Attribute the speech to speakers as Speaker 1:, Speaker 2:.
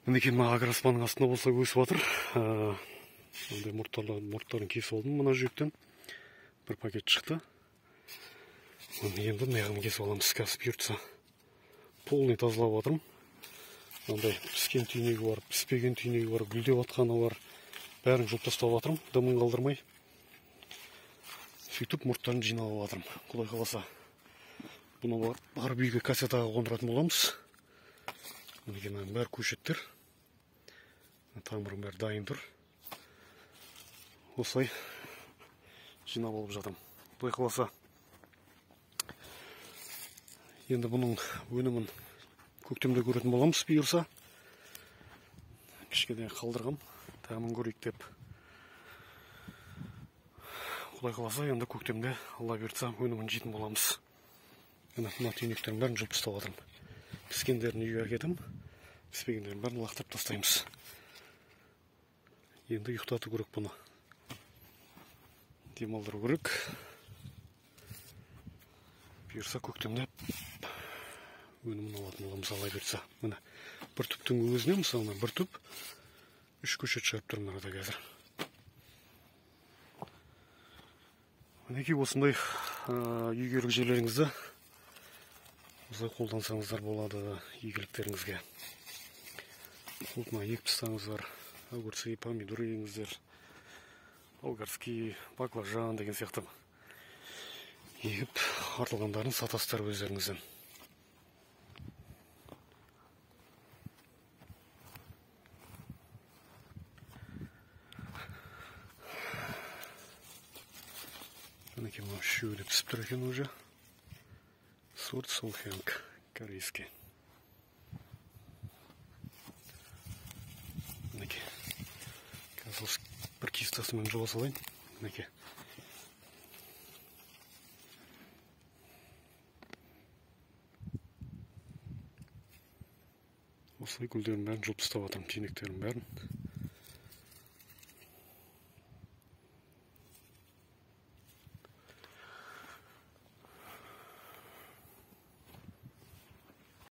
Speaker 1: Мінекей мына агроспанның астында болса өсіп жатыр. Ондай мұрттарын кесіп алдым мына жүректен. Бір пакет шықты. Енді мына жағын кесіп аламыз, кәсіп бұйыртса. Полный тазалап жатырмын. Ондай піскен түйнегі бар, піспеген түйнегі бар, гүлдеп жатқаны бар. Бәрін жұлып тастап жатырмын, дымын қалдырмай. Сөйтіп мұрттарын жиналып жатырмын. Құдай қаласа. Бұны барып үйге кассетаға қондыратын боламыз. Мінекей бәрі көшеттер. Тамырым бәрі дайын тұр. Осылай жинап алып жатырмын. Құдай қаласа. Енді бұның өнімін көктемде көретін боламыз бұйырса. Кішкене қалдырғам, тәмін көрейік деп. Құдай қаласа, енді көктемде Алла бұйыртса өнімін жейтін боламыз. Мына түйнектерін бәрін жұлып тастап жатырмын. Піскендерін үйге әкетім, піспегендерін бәрін лақтырып тастаймыз. Енді ұйықтату керек бұны. Демалдыру керек. Бұйырса көктемде өнімін алатын боламыз, Алла бұйыртса. Міне бір түптің өзіне мысалына бір түп 3 көшет шығып тұр мынада қазір. Мінекей осындай игілік жерлеріңізді осылай қолдансаңыздар болады игіліктеріңізге. Мына егіп тастаңыздар, огурцы, помидор егіңіздер, болгарский, баклажан деген сияқты егіп артылғандарын сатасыздар өздеріңізден. Мінекей мына үшеуі де пісіп тұр екен уже. Сорт Солхенг, корейский. Мінекей. Қазір бір кистасымен жуа салайын. Мінекей. Осылай гүлдерін бәрін жұлып тастап жатырмын, түйнектерін бәрін.